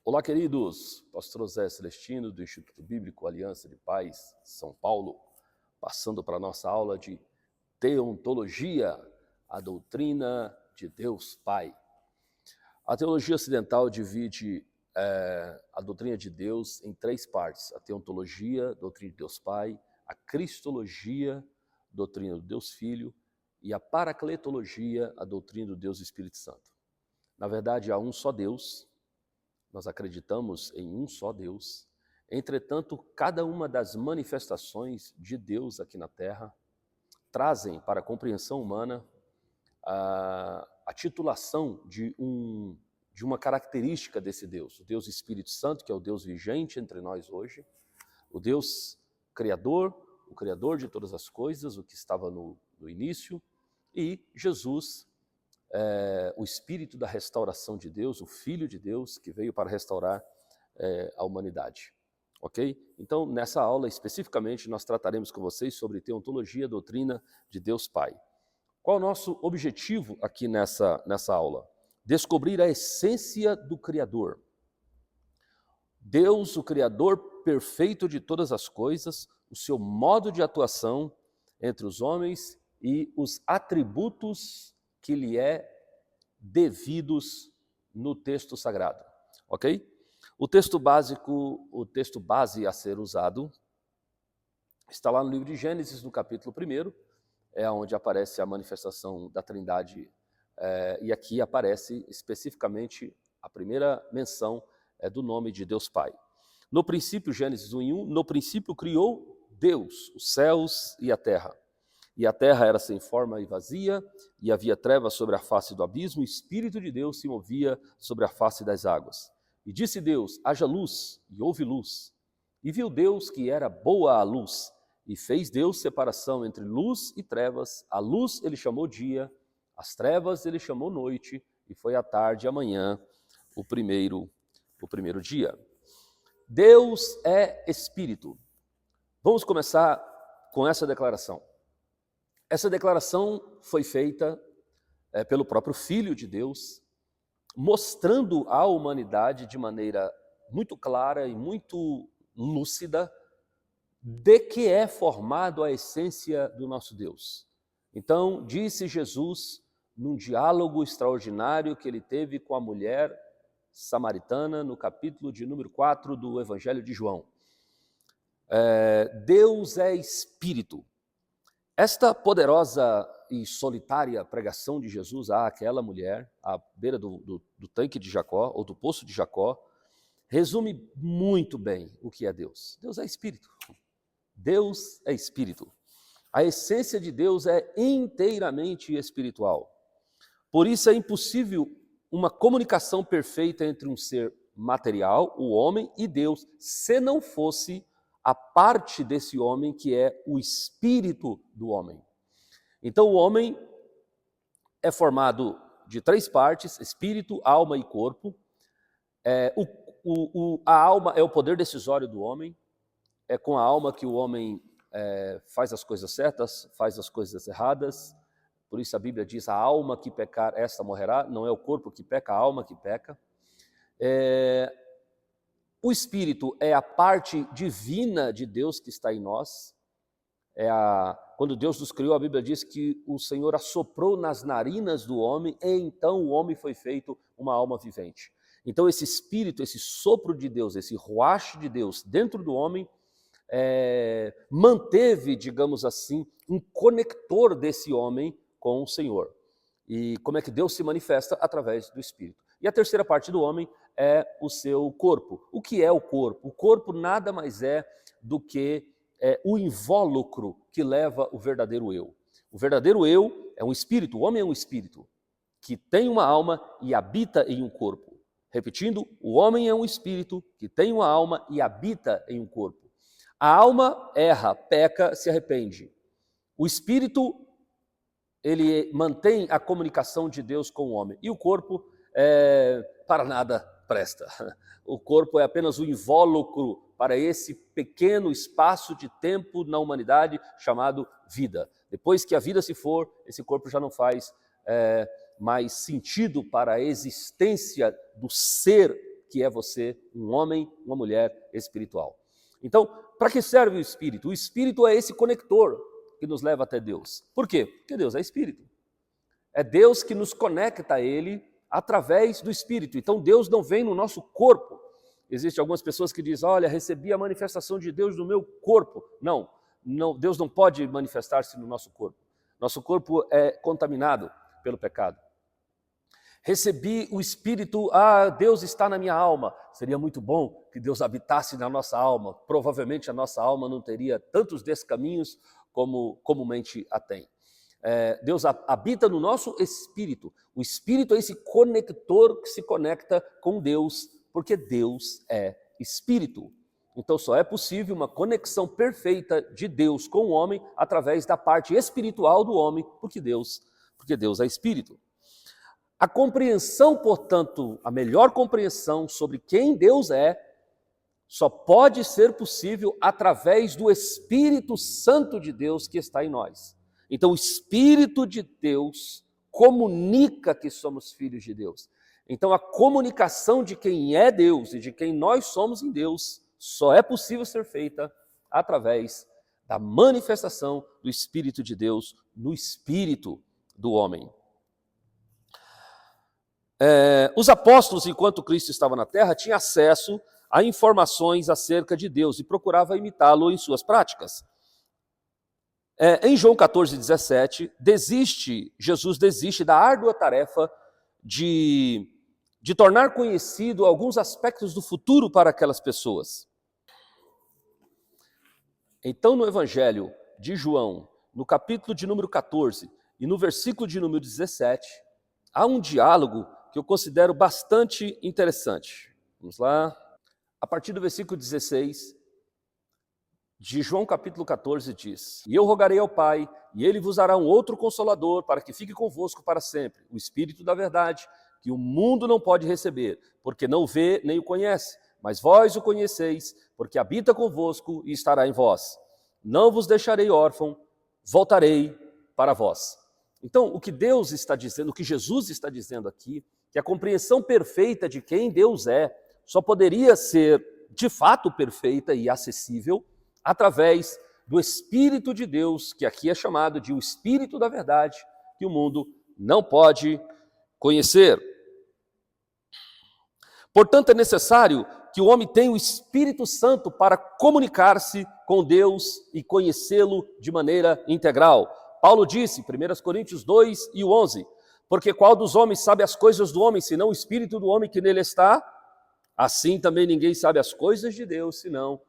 Olá, queridos. Pastor Zé Celestino, do Instituto Bíblico Aliança de Paz, São Paulo, passando para a nossa aula de Teontologia, a doutrina de Deus Pai. A teologia ocidental divide a doutrina de Deus em três partes: a teontologia, a doutrina de Deus Pai, a cristologia, a doutrina do Deus Filho, e a paracletologia, a doutrina do Deus Espírito Santo. Na verdade, há um só Deus. Nós acreditamos em um só Deus. Entretanto, cada uma das manifestações de Deus aqui na Terra trazem para a compreensão humana a titulação de uma característica desse Deus. O Deus Espírito Santo, que é o Deus vigente entre nós hoje, o Deus Criador, o Criador de todas as coisas, o que estava no início, e Jesus, o Espírito da restauração de Deus, o Filho de Deus, que veio para restaurar a humanidade. Ok? Então, nessa aula especificamente, nós trataremos com vocês sobre teontologia, doutrina de Deus Pai. Qual é o nosso objetivo aqui nessa aula? Descobrir a essência do Criador. Deus, o Criador perfeito de todas as coisas, o seu modo de atuação entre os homens e os atributos que lhe é devidos no texto sagrado, ok? O texto base a ser usado está lá no livro de Gênesis, no capítulo 1, é onde aparece a manifestação da Trindade, e aqui aparece especificamente a primeira menção do nome de Deus Pai. No princípio, Gênesis 1:1, no princípio criou Deus os céus e a terra. E a terra era sem forma e vazia, e havia trevas sobre a face do abismo, e o Espírito de Deus se movia sobre a face das águas. E disse Deus: haja luz, e houve luz. E viu Deus que era boa a luz, e fez Deus separação entre luz e trevas. A luz ele chamou dia, as trevas ele chamou noite, e foi a tarde e a manhã o primeiro dia. Deus é Espírito. Vamos começar com essa declaração. Essa declaração foi feita pelo próprio Filho de Deus, mostrando à humanidade de maneira muito clara e muito lúcida de que é formado a essência do nosso Deus. Então, disse Jesus, num diálogo extraordinário que ele teve com a mulher samaritana, no capítulo de número 4 do Evangelho de João. Deus é Espírito. Esta poderosa e solitária pregação de Jesus àquela mulher, à beira do tanque de Jacó, ou do poço de Jacó, resume muito bem o que é Deus. Deus é Espírito. Deus é Espírito. A essência de Deus é inteiramente espiritual. Por isso é impossível uma comunicação perfeita entre um ser material, o homem, e Deus, se não fosse a parte desse homem que é o espírito do homem. Então o homem é formado de três partes: espírito, alma e corpo. A alma é o poder decisório do homem. É com a alma que o homem faz as coisas certas, faz as coisas erradas. Por isso a Bíblia diz: a alma que pecar, esta morrerá. Não é o corpo que peca, a alma que peca. O Espírito é a parte divina de Deus que está em nós. Quando Deus nos criou, a Bíblia diz que o Senhor assoprou nas narinas do homem, e então o homem foi feito uma alma vivente. Então esse Espírito, esse sopro de Deus, esse ruach de Deus dentro do homem, manteve, digamos assim, um conector desse homem com o Senhor. E como é que Deus se manifesta? Através do Espírito. E a terceira parte do homem é o seu corpo. O que é o corpo? O corpo nada mais é do que o invólucro que leva o verdadeiro eu. O verdadeiro eu é um espírito, o homem é um espírito, que tem uma alma e habita em um corpo. Repetindo, o homem é um espírito que tem uma alma e habita em um corpo. A alma erra, peca, se arrepende. O espírito, ele mantém a comunicação de Deus com o homem. E o corpo, para nada presta. O corpo é apenas o invólucro para esse pequeno espaço de tempo na humanidade chamado vida. Depois que a vida se for, esse corpo já não faz mais sentido para a existência do ser que é você um homem, uma mulher espiritual. Então, para que serve o Espírito? O Espírito é esse conector que nos leva até Deus. Por quê? Porque Deus é Espírito. É Deus que nos conecta a Ele através do Espírito. Então, Deus não vem no nosso corpo. Existem algumas pessoas que dizem, olha, recebi a manifestação de Deus no meu corpo. Não, Deus não pode manifestar-se no nosso corpo. Nosso corpo é contaminado pelo pecado. Recebi o Espírito, Deus está na minha alma. Seria muito bom que Deus habitasse na nossa alma. Provavelmente a nossa alma não teria tantos descaminhos como comumente a tem. Deus habita no nosso espírito. O Espírito é esse conector que se conecta com Deus, porque Deus é Espírito. Então só é possível uma conexão perfeita de Deus com o homem através da parte espiritual do homem, porque Deus é Espírito. A compreensão, portanto, a melhor compreensão sobre quem Deus é, só pode ser possível através do Espírito Santo de Deus que está em nós. Então o Espírito de Deus comunica que somos filhos de Deus. Então a comunicação de quem é Deus e de quem nós somos em Deus só é possível ser feita através da manifestação do Espírito de Deus no espírito do homem. Os apóstolos, enquanto Cristo estava na terra, tinham acesso a informações acerca de Deus e procurava imitá-lo em suas práticas. Em João 14:17, Jesus desiste da árdua tarefa de tornar conhecido alguns aspectos do futuro para aquelas pessoas. Então, no Evangelho de João, no capítulo de número 14 e no versículo de número 17, há um diálogo que eu considero bastante interessante. Vamos lá. A partir do versículo 16 de João capítulo 14 diz: E eu rogarei ao Pai, e Ele vos dará um outro Consolador, para que fique convosco para sempre, o Espírito da verdade, que o mundo não pode receber, porque não o vê nem o conhece, mas vós o conheceis, porque habita convosco e estará em vós. Não vos deixarei órfão, voltarei para vós. Então, o que Deus está dizendo, o que Jesus está dizendo aqui, que a compreensão perfeita de quem Deus é, só poderia ser de fato perfeita e acessível através do Espírito de Deus, que aqui é chamado de o Espírito da verdade, que o mundo não pode conhecer. Portanto, é necessário que o homem tenha o Espírito Santo para comunicar-se com Deus e conhecê-lo de maneira integral. Paulo disse, 1 Coríntios 2 e 11, porque qual dos homens sabe as coisas do homem, senão o Espírito do homem que nele está? Assim também ninguém sabe as coisas de Deus, senão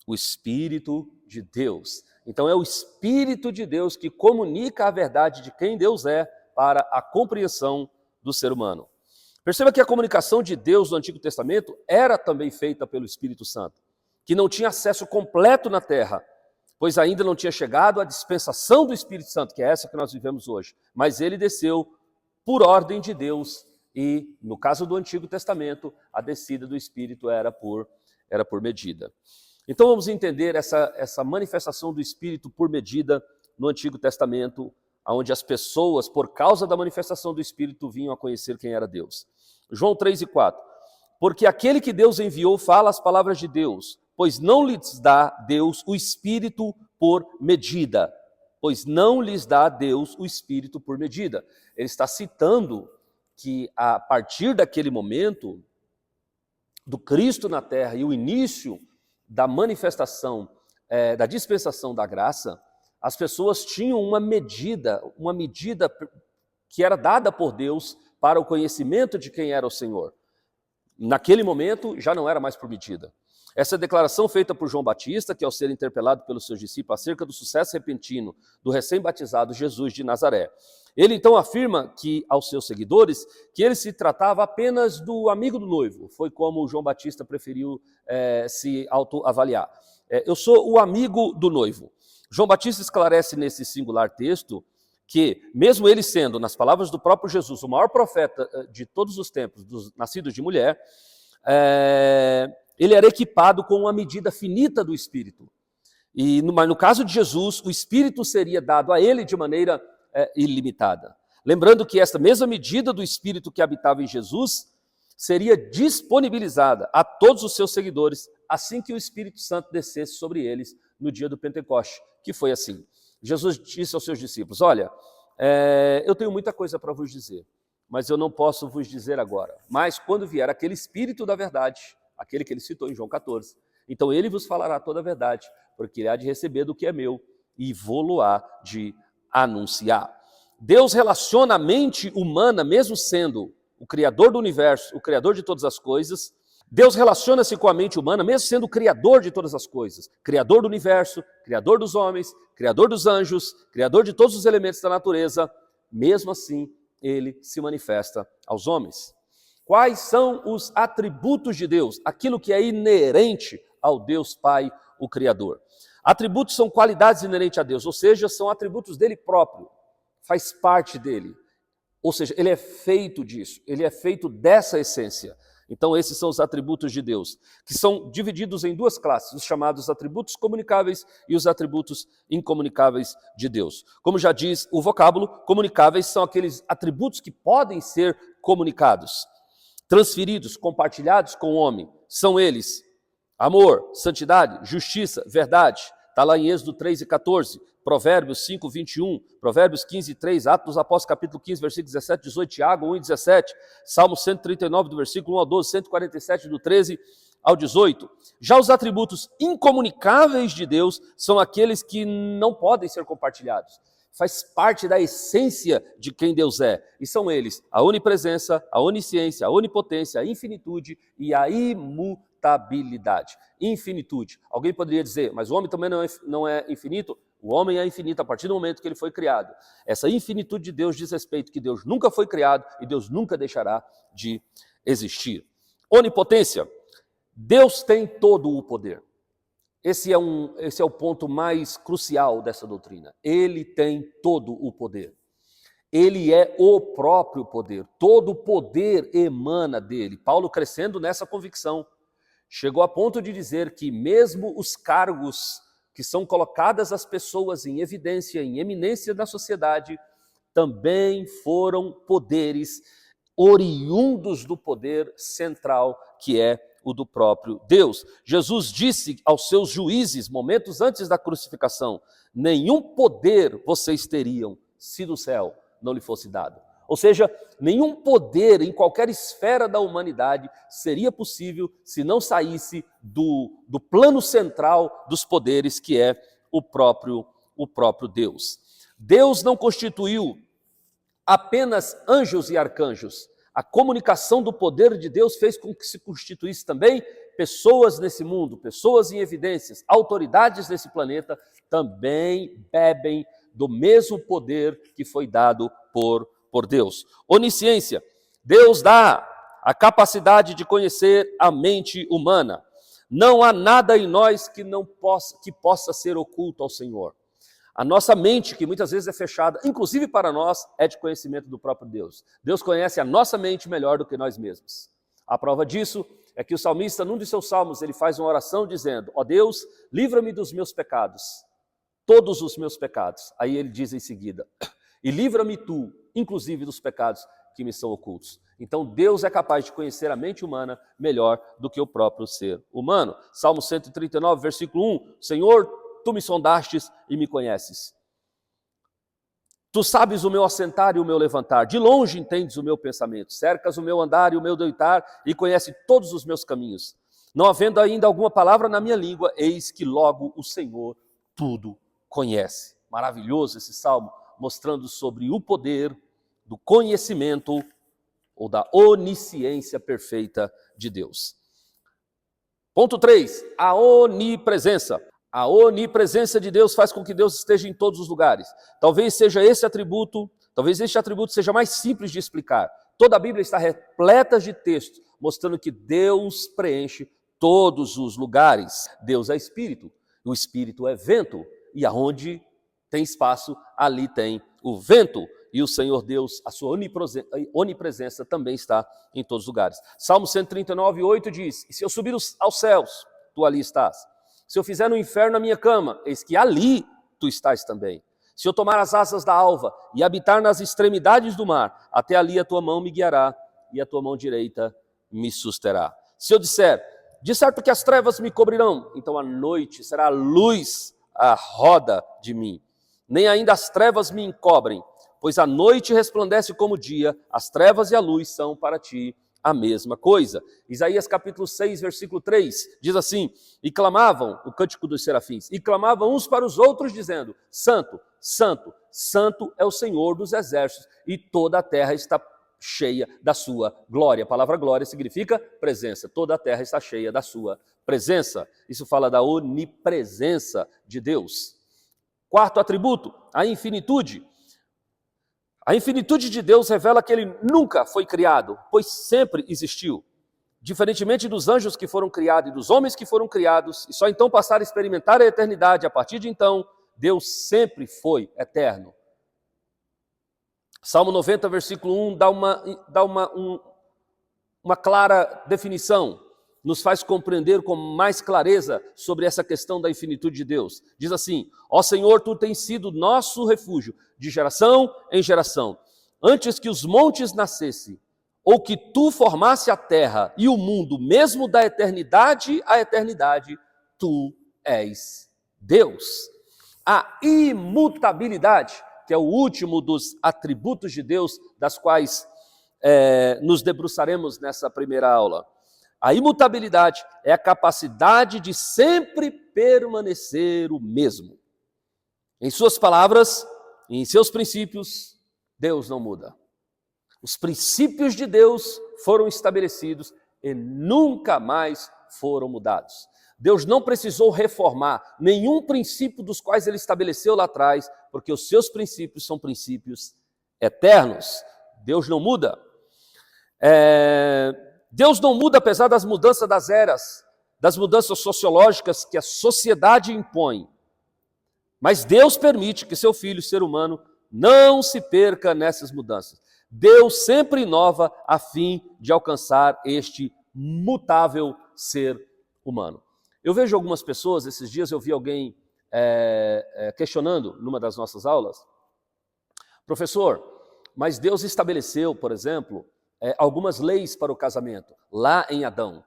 o Espírito de Deus. Então é o Espírito de Deus que comunica a verdade de quem Deus é para a compreensão do ser humano. Perceba que a comunicação de Deus no Antigo Testamento era também feita pelo Espírito Santo, que não tinha acesso completo na terra, pois ainda não tinha chegado a dispensação do Espírito Santo, que é essa que nós vivemos hoje. Mas ele desceu por ordem de Deus e, no caso do Antigo Testamento, a descida do Espírito era por medida. Então vamos entender essa manifestação do Espírito por medida no Antigo Testamento, onde as pessoas, por causa da manifestação do Espírito, vinham a conhecer quem era Deus. João 3 e 4. Porque aquele que Deus enviou fala as palavras de Deus, pois não lhes dá Deus o Espírito por medida. Pois não lhes dá Deus o Espírito por medida. Ele está citando que a partir daquele momento, do Cristo na terra e o início da manifestação, da dispensação da graça, as pessoas tinham uma medida que era dada por Deus para o conhecimento de quem era o Senhor. Naquele momento, já não era mais por medida. Essa declaração feita por João Batista, que ao ser interpelado pelos seus discípulos acerca do sucesso repentino do recém-batizado Jesus de Nazaré, ele então afirma aos seus seguidores que ele se tratava apenas do amigo do noivo. Foi como João Batista preferiu se autoavaliar. Eu sou o amigo do noivo. João Batista esclarece nesse singular texto que, mesmo ele sendo, nas palavras do próprio Jesus, o maior profeta de todos os tempos, dos nascidos de mulher, ele era equipado com uma medida finita do Espírito. Mas no caso de Jesus, o Espírito seria dado a ele de maneira ilimitada. Lembrando que essa mesma medida do Espírito que habitava em Jesus seria disponibilizada a todos os seus seguidores assim que o Espírito Santo descesse sobre eles no dia do Pentecoste, que foi assim. Jesus disse aos seus discípulos, olha, eu tenho muita coisa para vos dizer, mas eu não posso vos dizer agora. Mas quando vier aquele Espírito da verdade, aquele que ele citou em João 14, então ele vos falará toda a verdade, porque ele há de receber do que é meu e vô-lo-á de anunciar. Deus relaciona a mente humana, mesmo sendo o Criador do universo, o Criador de todas as coisas. Deus relaciona-se com a mente humana, mesmo sendo o Criador de todas as coisas. Criador do universo, Criador dos homens, Criador dos anjos, Criador de todos os elementos da natureza. Mesmo assim, ele se manifesta aos homens. Quais são os atributos de Deus? Aquilo que é inerente ao Deus Pai, o Criador. Atributos são qualidades inerentes a Deus, ou seja, são atributos dele próprio. Faz parte dele. Ou seja, ele é feito disso, ele é feito dessa essência. Então esses são os atributos de Deus, que são divididos em duas classes, os chamados atributos comunicáveis e os atributos incomunicáveis de Deus. Como já diz o vocábulo, comunicáveis são aqueles atributos que podem ser comunicados, transferidos, compartilhados com o homem. São eles amor, santidade, justiça, verdade. Está lá em Êxodo 3 e 14, Provérbios 5, 21, Provérbios 15, 3, Atos dos Apóstolos, capítulo 15, versículo 17, 18, Tiago 1 e 17, Salmo 139, do versículo 1 ao 12, 147, do 13 ao 18. Já os atributos incomunicáveis de Deus são aqueles que não podem ser compartilhados. Faz parte da essência de quem Deus é. E são eles a onipresença, a onisciência, a onipotência, a infinitude e a imutabilidade. Infinitude. Alguém poderia dizer, mas o homem também não é infinito? O homem é infinito a partir do momento que ele foi criado. Essa infinitude de Deus diz respeito que Deus nunca foi criado e Deus nunca deixará de existir. Onipotência. Deus tem todo o poder. Esse é o ponto mais crucial dessa doutrina. Ele tem todo o poder. Ele é o próprio poder. Todo o poder emana dele. Paulo, crescendo nessa convicção, chegou a ponto de dizer que mesmo os cargos que são colocadas as pessoas em evidência, em eminência na sociedade, também foram poderes oriundos do poder central, que é o do próprio Deus. Jesus disse aos seus juízes, momentos antes da crucificação, nenhum poder vocês teriam se do céu não lhe fosse dado. Ou seja, nenhum poder em qualquer esfera da humanidade seria possível se não saísse do plano central dos poderes, que é o próprio Deus. Deus não constituiu apenas anjos e arcanjos. A comunicação do poder de Deus fez com que se constituísse também pessoas nesse mundo, pessoas em evidências, autoridades nesse planeta, também bebem do mesmo poder que foi dado por Deus. Onisciência. Deus dá a capacidade de conhecer a mente humana. Não há nada em nós que possa ser oculto ao Senhor. A nossa mente, que muitas vezes é fechada, inclusive para nós, é de conhecimento do próprio Deus. Deus conhece a nossa mente melhor do que nós mesmos. A prova disso é que o salmista, num de seus salmos, ele faz uma oração dizendo, ó Deus, livra-me dos meus pecados, todos os meus pecados. Aí ele diz em seguida, e livra-me tu, inclusive dos pecados que me são ocultos. Então Deus é capaz de conhecer a mente humana melhor do que o próprio ser humano. Salmo 139, versículo 1, Senhor, tu me sondastes e me conheces. Tu sabes o meu assentar e o meu levantar, de longe entendes o meu pensamento, cercas o meu andar e o meu deitar e conhece todos os meus caminhos. Não havendo ainda alguma palavra na minha língua, eis que logo o Senhor tudo conhece. Maravilhoso esse salmo, mostrando sobre o poder do conhecimento ou da onisciência perfeita de Deus. Ponto 3, a onipresença. A onipresença de Deus faz com que Deus esteja em todos os lugares. Talvez este atributo seja mais simples de explicar. Toda a Bíblia está repleta de textos mostrando que Deus preenche todos os lugares. Deus é Espírito, o Espírito é vento, e aonde tem espaço, ali tem o vento. E o Senhor Deus, a sua onipresença também está em todos os lugares. Salmo 139, 8 diz, e se eu subir aos céus, tu ali estás. Se eu fizer no inferno a minha cama, eis que ali tu estás também. Se eu tomar as asas da alva e habitar nas extremidades do mar, até ali a tua mão me guiará e a tua mão direita me susterá. Se eu disser, de certo que as trevas me cobrirão, então a noite será a luz à roda de mim. Nem ainda as trevas me encobrem, pois a noite resplandece como o dia, as trevas e a luz são para ti a mesma coisa. Isaías capítulo 6, versículo 3, diz assim, e clamavam, o cântico dos serafins, e clamavam uns para os outros, dizendo, Santo, Santo, Santo é o Senhor dos exércitos, e toda a terra está cheia da sua glória. A palavra glória significa presença, toda a terra está cheia da sua presença. Isso fala da onipresença de Deus. Quarto atributo, a infinitude. A infinitude de Deus revela que ele nunca foi criado, pois sempre existiu. Diferentemente dos anjos que foram criados e dos homens que foram criados, e só então passaram a experimentar a eternidade, a partir de então, Deus sempre foi eterno. Salmo 90, versículo 1, dá uma clara definição, nos faz compreender com mais clareza sobre essa questão da infinitude de Deus. Diz assim, ó Senhor, tu tens sido nosso refúgio, de geração em geração. Antes que os montes nascessem, ou que tu formasse a terra e o mundo, mesmo da eternidade à eternidade, tu és Deus. A imutabilidade, que é o último dos atributos de Deus, das quais nos debruçaremos nessa primeira aula. A imutabilidade é a capacidade de sempre permanecer o mesmo. Em suas palavras e em seus princípios, Deus não muda. Os princípios de Deus foram estabelecidos e nunca mais foram mudados. Deus não precisou reformar nenhum princípio dos quais ele estabeleceu lá atrás, porque os seus princípios são princípios eternos. Deus não muda. Deus não muda apesar das mudanças das eras, das mudanças sociológicas que a sociedade impõe. Mas Deus permite que seu filho, ser humano, não se perca nessas mudanças. Deus sempre inova a fim de alcançar este mutável ser humano. Eu vejo algumas pessoas, esses dias eu vi alguém questionando numa das nossas aulas, professor, mas Deus estabeleceu, por exemplo, algumas leis para o casamento, lá em Adão.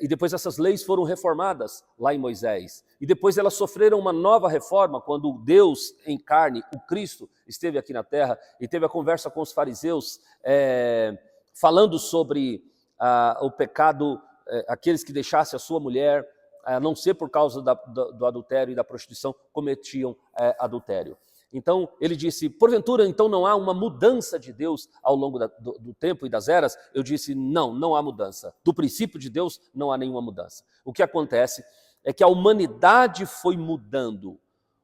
E depois essas leis foram reformadas lá em Moisés. E depois elas sofreram uma nova reforma quando Deus em carne, o Cristo, esteve aqui na terra e teve a conversa com os fariseus, falando sobre o pecado, aqueles que deixassem a sua mulher, a não ser por causa do adultério e da prostituição, cometiam adultério. Então, ele disse, porventura, então não há uma mudança de Deus ao longo do tempo e das eras? Eu disse, não há mudança. Do princípio de Deus, não há nenhuma mudança. O que acontece é que a humanidade foi mudando.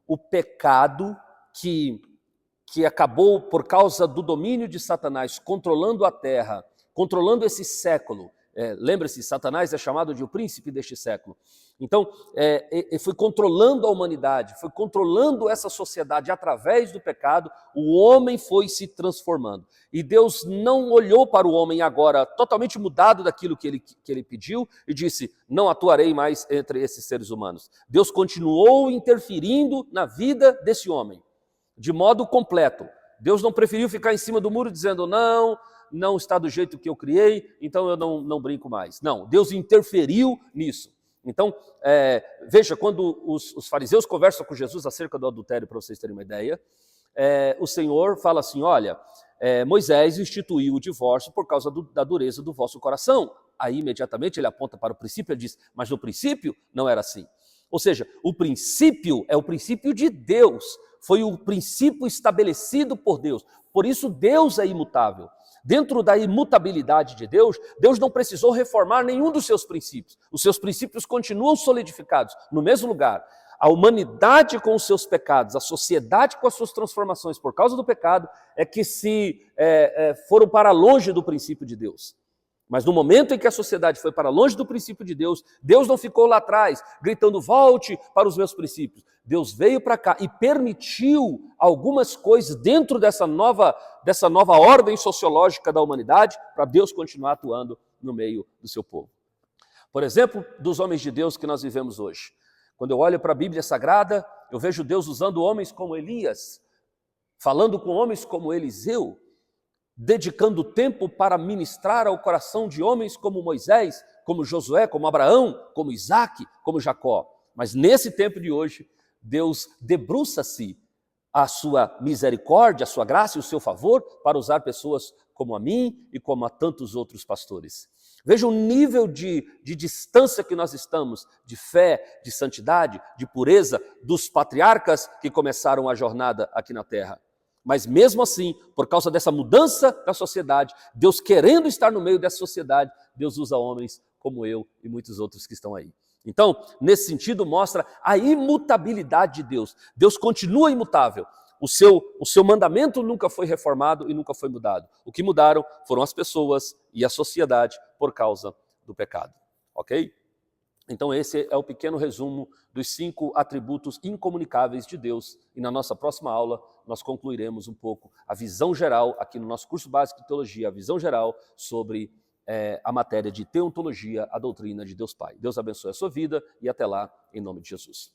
O pecado que acabou por causa do domínio de Satanás, controlando a terra, controlando esse século. Lembre-se, Satanás é chamado de o príncipe deste século. Então, foi controlando a humanidade, foi controlando essa sociedade através do pecado, o homem foi se transformando. E Deus não olhou para o homem agora totalmente mudado daquilo que ele pediu e disse, não atuarei mais entre esses seres humanos. Deus continuou interferindo na vida desse homem, de modo completo. Deus não preferiu ficar em cima do muro dizendo, não está do jeito que eu criei, então eu não brinco mais. Não, Deus interferiu nisso. Então, veja, quando os fariseus conversam com Jesus acerca do adultério, para vocês terem uma ideia, o Senhor fala assim, olha, Moisés instituiu o divórcio por causa da dureza do vosso coração. Aí, imediatamente, ele aponta para o princípio e diz, mas no princípio não era assim. Ou seja, o princípio é o princípio de Deus, foi o princípio estabelecido por Deus. Por isso, Deus é imutável. Dentro da imutabilidade de Deus, Deus não precisou reformar nenhum dos seus princípios. Os seus princípios continuam solidificados no mesmo lugar. A humanidade com os seus pecados, a sociedade com as suas transformações por causa do pecado, é que foram para longe do princípio de Deus. Mas no momento em que a sociedade foi para longe do princípio de Deus, Deus não ficou lá atrás, gritando, volte para os meus princípios. Deus veio para cá e permitiu algumas coisas dentro dessa nova ordem sociológica da humanidade, para Deus continuar atuando no meio do seu povo. Por exemplo, dos homens de Deus que nós vivemos hoje. Quando eu olho para a Bíblia Sagrada, eu vejo Deus usando homens como Elias, falando com homens como Eliseu, dedicando tempo para ministrar ao coração de homens como Moisés, como Josué, como Abraão, como Isaac, como Jacó. Mas nesse tempo de hoje, Deus debruça-se a sua misericórdia, a sua graça e o seu favor para usar pessoas como a mim e como a tantos outros pastores. Veja o nível de distância que nós estamos, de fé, de santidade, de pureza, dos patriarcas que começaram a jornada aqui na terra. Mas mesmo assim, por causa dessa mudança da sociedade, Deus querendo estar no meio dessa sociedade, Deus usa homens como eu e muitos outros que estão aí. Então, nesse sentido, mostra a imutabilidade de Deus. Deus continua imutável. O seu mandamento nunca foi reformado e nunca foi mudado. O que mudaram foram as pessoas e a sociedade por causa do pecado. Ok? Então esse é o pequeno resumo dos 5 atributos incomunicáveis de Deus. E na nossa próxima aula nós concluiremos um pouco a visão geral, aqui no nosso curso básico de teologia, a visão geral sobre a matéria de teontologia, a doutrina de Deus Pai. Deus abençoe a sua vida e até lá, em nome de Jesus.